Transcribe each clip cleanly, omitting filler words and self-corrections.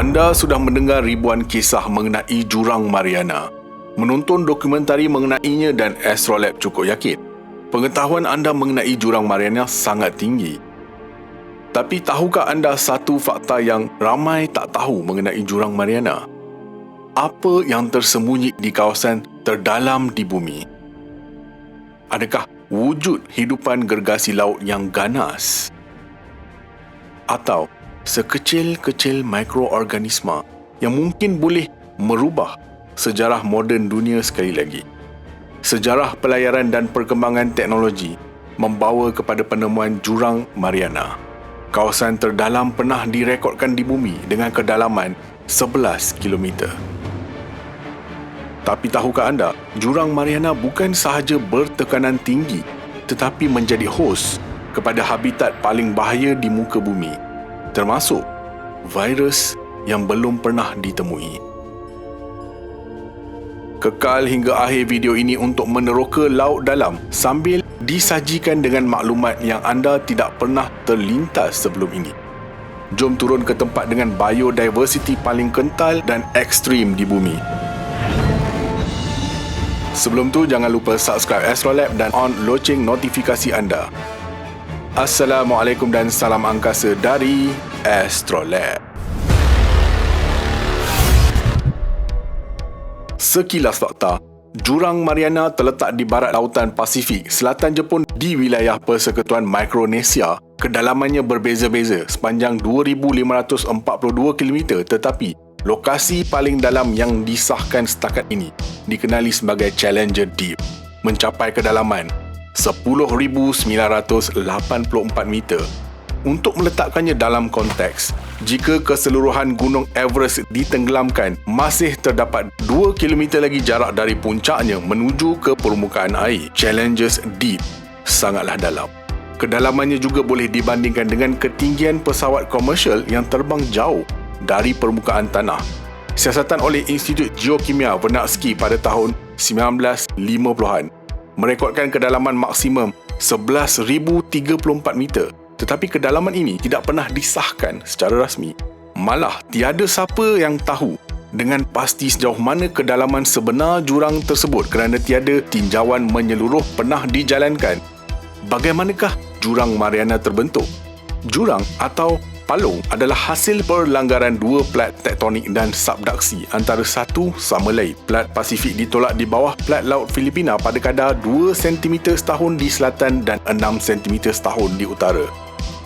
Anda sudah mendengar ribuan kisah mengenai Jurang Mariana. Menonton dokumentari mengenainya dan Astrolab cukup yakin pengetahuan anda mengenai Jurang Mariana sangat tinggi. Tapi tahukah anda satu fakta yang ramai tak tahu mengenai Jurang Mariana? Apa yang tersembunyi di kawasan terdalam di bumi? Adakah wujud hidupan gergasi laut yang ganas? Atau sekecil-kecil mikroorganisma yang mungkin boleh merubah sejarah moden dunia sekali lagi? Sejarah pelayaran dan perkembangan teknologi membawa kepada penemuan Jurang Mariana. Kawasan terdalam pernah direkodkan di bumi dengan kedalaman 11 km. Tapi tahukah anda, Jurang Mariana bukan sahaja bertekanan tinggi tetapi menjadi hos kepada habitat paling bahaya di muka bumi, termasuk virus yang belum pernah ditemui. Kekal hingga akhir video ini untuk meneroka laut dalam sambil disajikan dengan maklumat yang anda tidak pernah terlintas sebelum ini. Jom turun ke tempat dengan biodiversity paling kental dan ekstrim di bumi. Sebelum tu, jangan lupa subscribe Astrolab dan on loceng notifikasi anda. Assalamualaikum dan salam angkasa dari Astrolab. Sekilas fakta, Jurang Mariana terletak di barat lautan Pasifik, selatan Jepun di wilayah Persekutuan Mikronesia. Kedalamannya berbeza-beza sepanjang 2,542 km, tetapi lokasi paling dalam yang disahkan setakat ini dikenali sebagai Challenger Deep, mencapai kedalaman 10,984 meter. Untuk meletakkannya dalam konteks, jika keseluruhan Gunung Everest ditenggelamkan, masih terdapat 2 km lagi jarak dari puncaknya menuju ke permukaan air. Challenger Deep sangatlah dalam. Kedalamannya juga boleh dibandingkan dengan ketinggian pesawat komersial yang terbang jauh dari permukaan tanah. Siasatan oleh Institut Geokimia Vernadski pada tahun 1950-an merekodkan kedalaman maksimum 11,034 meter. Tetapi kedalaman ini tidak pernah disahkan secara rasmi. Malah, tiada siapa yang tahu dengan pasti sejauh mana kedalaman sebenar jurang tersebut kerana tiada tinjauan menyeluruh pernah dijalankan. Bagaimanakah Jurang Mariana terbentuk? Jurang atau palung adalah hasil perlanggaran dua plat tektonik dan subduksi antara satu sama lain. Plat Pasifik ditolak di bawah plat Laut Filipina pada kadar 2 cm setahun di selatan dan 6 cm setahun di utara.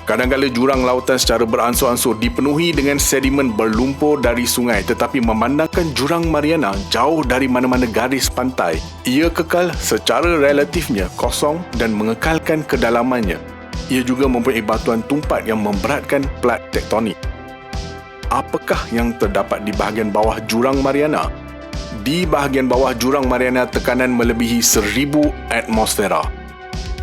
Kadang-kadang jurang lautan secara beransur-ansur dipenuhi dengan sedimen berlumpur dari sungai, tetapi memandangkan Jurang Mariana jauh dari mana-mana garis pantai, ia kekal secara relatifnya kosong dan mengekalkan kedalamannya. Ia juga mempunyai batuan tumpat yang memberatkan plat tektonik. Apakah yang terdapat di bahagian bawah Jurang Mariana? Di bahagian bawah Jurang Mariana, tekanan melebihi 1,000 atmosfera.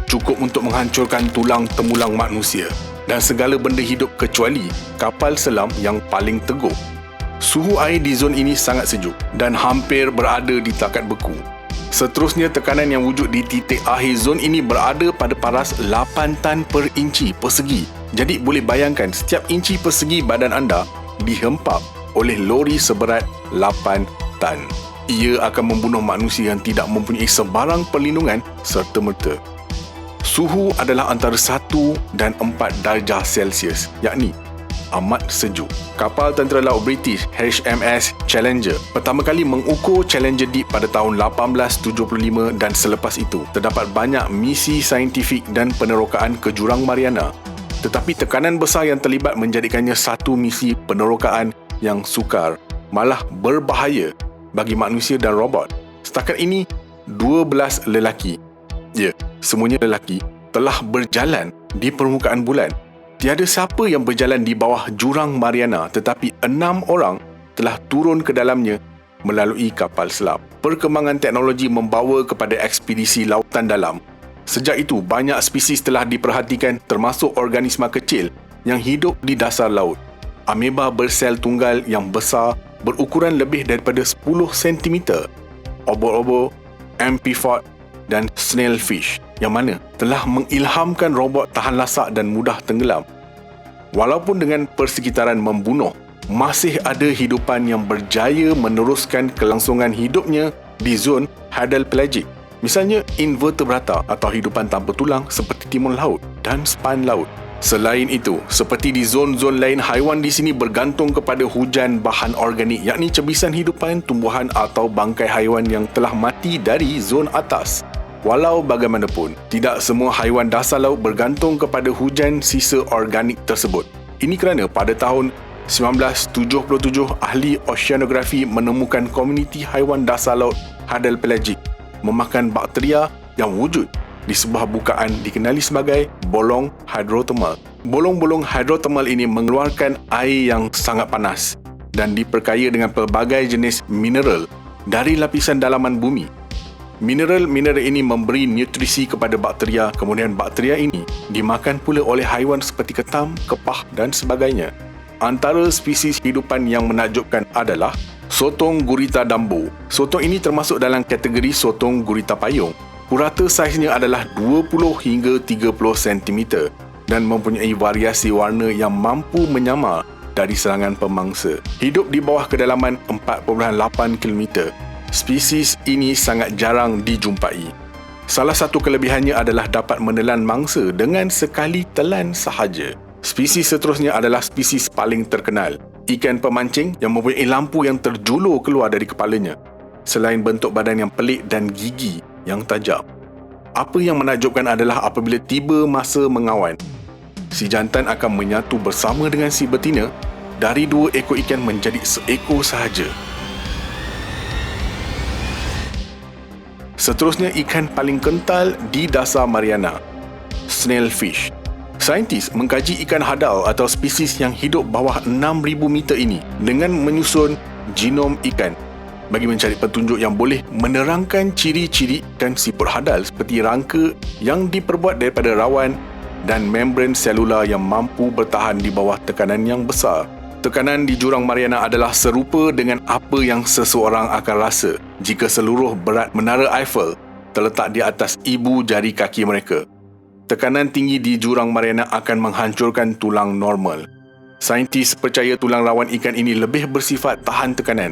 Cukup untuk menghancurkan tulang temulang manusia dan segala benda hidup kecuali kapal selam yang paling teguh. Suhu air di zon ini sangat sejuk dan hampir berada di takat beku. Seterusnya, tekanan yang wujud di titik akhir zon ini berada pada paras 8 tan per inci persegi. Jadi boleh bayangkan setiap inci persegi badan anda dihempap oleh lori seberat 8 tan. Ia akan membunuh manusia yang tidak mempunyai sebarang perlindungan serta-merta. Suhu adalah antara 1 dan 4 darjah Celsius, yakni amat sejuk. Kapal tentera laut British HMS Challenger pertama kali mengukur Challenger Deep pada tahun 1875 dan selepas itu terdapat banyak misi saintifik dan penerokaan ke Jurang Mariana. Tetapi tekanan besar yang terlibat menjadikannya satu misi penerokaan yang sukar, malah berbahaya bagi manusia dan robot. Setakat ini, 12 lelaki, semuanya lelaki, telah berjalan di permukaan bulan. Tiada siapa yang berjalan di bawah Jurang Mariana, tetapi 6 orang telah turun ke dalamnya melalui kapal selam. Perkembangan teknologi membawa kepada ekspedisi lautan dalam. Sejak itu, banyak spesies telah diperhatikan, termasuk organisma kecil yang hidup di dasar laut. Ameba bersel tunggal yang besar berukuran lebih daripada 10 cm, obor-obor, amphipod dan snailfish yang mana telah mengilhamkan robot tahan lasak dan mudah tenggelam. Walaupun dengan persekitaran membunuh, masih ada hidupan yang berjaya meneruskan kelangsungan hidupnya di zon hadal-pelagic. Misalnya invertebrata atau hidupan tanpa tulang seperti timun laut dan span laut. Selain itu, seperti di zon-zon lain, haiwan di sini bergantung kepada hujan bahan organik, yakni cebisan hidupan, tumbuhan atau bangkai haiwan yang telah mati dari zon atas. Walau bagaimanapun, tidak semua haiwan dasar laut bergantung kepada hujan sisa organik tersebut. Ini kerana pada tahun 1977, ahli oceanografi menemukan komuniti haiwan dasar laut hadal-pelagic memakan bakteria yang wujud di sebuah bukaan dikenali sebagai bolong hidrotermal. Bolong-bolong hidrotermal ini mengeluarkan air yang sangat panas dan diperkaya dengan pelbagai jenis mineral dari lapisan dalaman bumi. Mineral-mineral ini memberi nutrisi kepada bakteria, kemudian bakteria ini dimakan pula oleh haiwan seperti ketam, kepah dan sebagainya. Antara spesies hidupan yang menakjubkan adalah sotong gurita dambu. Sotong ini termasuk dalam kategori sotong gurita payung. Purata saiznya adalah 20 hingga 30 cm dan mempunyai variasi warna yang mampu menyamar dari serangan pemangsa. Hidup di bawah kedalaman 4.8 km. Spesies ini sangat jarang dijumpai. Salah satu kelebihannya adalah dapat menelan mangsa dengan sekali telan sahaja. Spesies seterusnya adalah spesies paling terkenal, ikan pemancing yang mempunyai lampu yang terjulur keluar dari kepalanya. Selain bentuk badan yang pelik dan gigi yang tajam, apa yang menakjubkan adalah apabila tiba masa mengawan, si jantan akan menyatu bersama dengan si betina. Dari 2 ekor ikan menjadi seekor sahaja. Seterusnya, ikan paling kental di dasar Mariana, snailfish. Saintis mengkaji ikan hadal atau spesies yang hidup bawah 6,000 meter ini dengan menyusun genom ikan bagi mencari petunjuk yang boleh menerangkan ciri-ciri ikan siput hadal seperti rangka yang diperbuat daripada rawan dan membran selular yang mampu bertahan di bawah tekanan yang besar. Tekanan di jurang Mariana adalah serupa dengan apa yang seseorang akan rasa jika seluruh berat menara Eiffel terletak di atas ibu jari kaki mereka. Tekanan tinggi di jurang Mariana akan menghancurkan tulang normal. Saintis percaya tulang rawan ikan ini lebih bersifat tahan tekanan.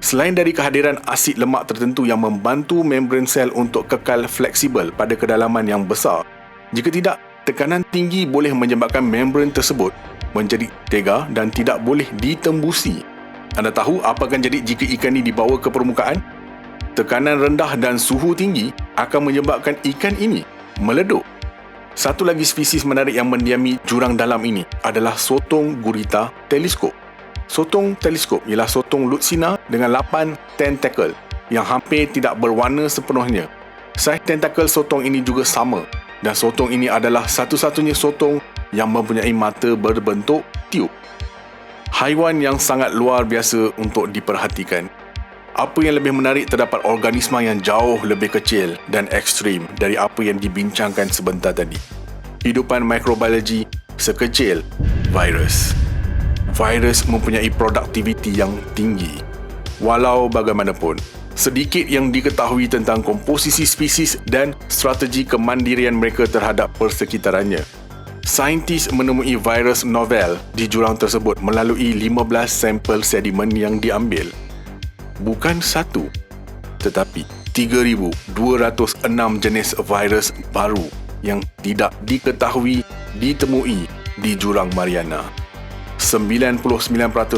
Selain dari kehadiran asid lemak tertentu yang membantu membran sel untuk kekal fleksibel pada kedalaman yang besar, jika tidak, tekanan tinggi boleh menyebabkan membran tersebut menjadi tega dan tidak boleh ditembusi. Anda tahu apa akan jadi jika ikan ini dibawa ke permukaan? Tekanan rendah dan suhu tinggi akan menyebabkan ikan ini meleduk. Satu lagi spesies menarik yang mendiami jurang dalam ini adalah sotong gurita teleskop. Sotong teleskop ialah sotong lutsina dengan 8 tentakel yang hampir tidak berwarna sepenuhnya. Saiz tentakel sotong ini juga sama, dan sotong ini adalah satu-satunya sotong yang mempunyai mata berbentuk tiup. Haiwan yang sangat luar biasa untuk diperhatikan. Apa yang lebih menarik, terdapat organisma yang jauh lebih kecil dan ekstrim dari apa yang dibincangkan sebentar tadi. Hidupan mikrobiologi sekecil virus. Virus mempunyai produktiviti yang tinggi. Walau bagaimanapun, sedikit yang diketahui tentang komposisi spesies dan strategi kemandirian mereka terhadap persekitarannya. Saintis menemui virus novel di jurang tersebut melalui 15 sampel sedimen yang diambil. Bukan satu, tetapi 3,206 jenis virus baru yang tidak diketahui ditemui di jurang Mariana. 99%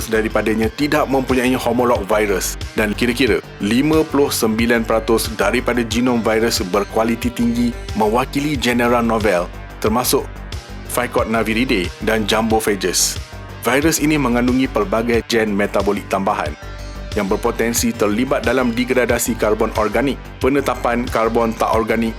daripadanya tidak mempunyai homolog virus dan kira-kira 59% daripada genom virus berkualiti tinggi mewakili genera novel termasuk Phycotnaviridae dan Jambophagus. Virus ini mengandungi pelbagai gen metabolik tambahan yang berpotensi terlibat dalam degradasi karbon organik, penetapan karbon tak organik,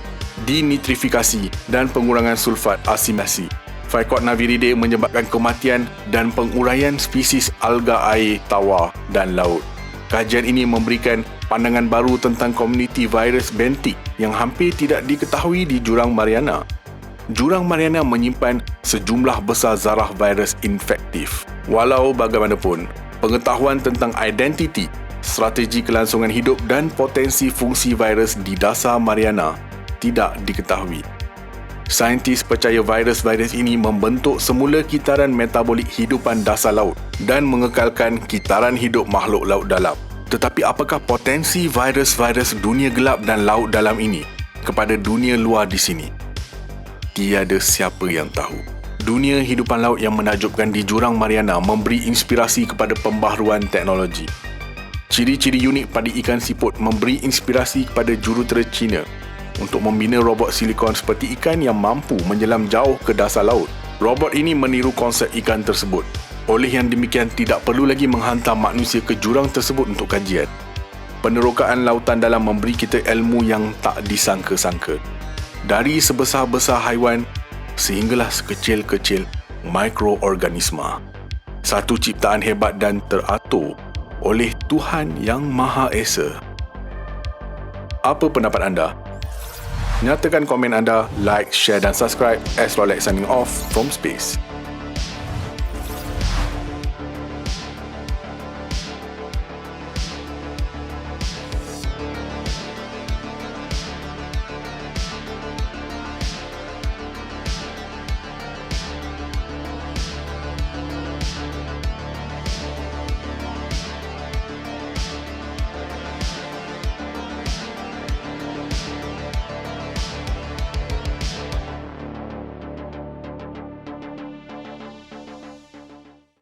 dinitrifikasi dan pengurangan sulfat asimasi. Phycotnaviridae menyebabkan kematian dan penguraian spesies alga air, tawar dan laut. Kajian ini memberikan pandangan baru tentang komuniti virus bentik yang hampir tidak diketahui di jurang Mariana. Jurang Mariana menyimpan sejumlah besar zarah virus infektif. Walau bagaimanapun, pengetahuan tentang identiti, strategi kelangsungan hidup dan potensi fungsi virus di dasar Mariana tidak diketahui. Saintis percaya virus-virus ini membentuk semula kitaran metabolik hidupan dasar laut dan mengekalkan kitaran hidup makhluk laut dalam. Tetapi apakah potensi virus-virus dunia gelap dan laut dalam ini kepada dunia luar di sini? Tiada siapa yang tahu. Dunia hidupan laut yang menakjubkan di Jurang Mariana memberi inspirasi kepada pembaharuan teknologi. Ciri-ciri unik pada ikan siput memberi inspirasi kepada jurutera Cina untuk membina robot silikon seperti ikan yang mampu menyelam jauh ke dasar laut. Robot ini meniru konsep ikan tersebut. Oleh yang demikian, tidak perlu lagi menghantar manusia ke jurang tersebut untuk kajian. Penerokaan lautan dalam memberi kita ilmu yang tak disangka-sangka. Dari sebesar-besar haiwan sehinggalah sekecil-kecil mikroorganisma. Satu ciptaan hebat dan teratur oleh Tuhan Yang Maha Esa. Apa pendapat anda? Nyatakan komen anda, like, share dan subscribe. Astrolex signing off from space.